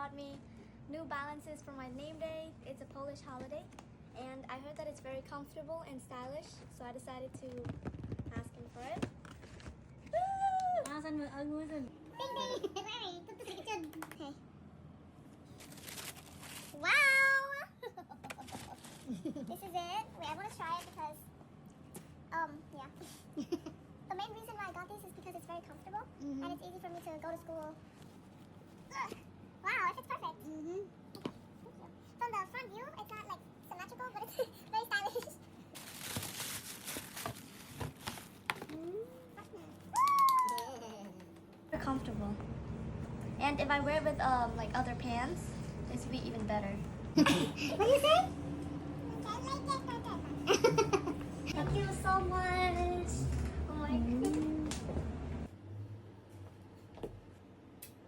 bought me New Balances for my name day. It's a Polish holiday, and I heard that it's very comfortable and stylish, so I decided to ask him for it. Okay. Wow! This is it. Wait, I want to try it because, yeah. The main reason why I got this is because it's very comfortable and it's easy for me to go to school. Ugh. Wow, it fits perfect. Okay, thank you. From the front view, it's not like symmetrical, but it's very stylish. Very comfortable. And if I wear it with like other pants, this will be even better. What do you say? Thank you so much. Oh my goodness.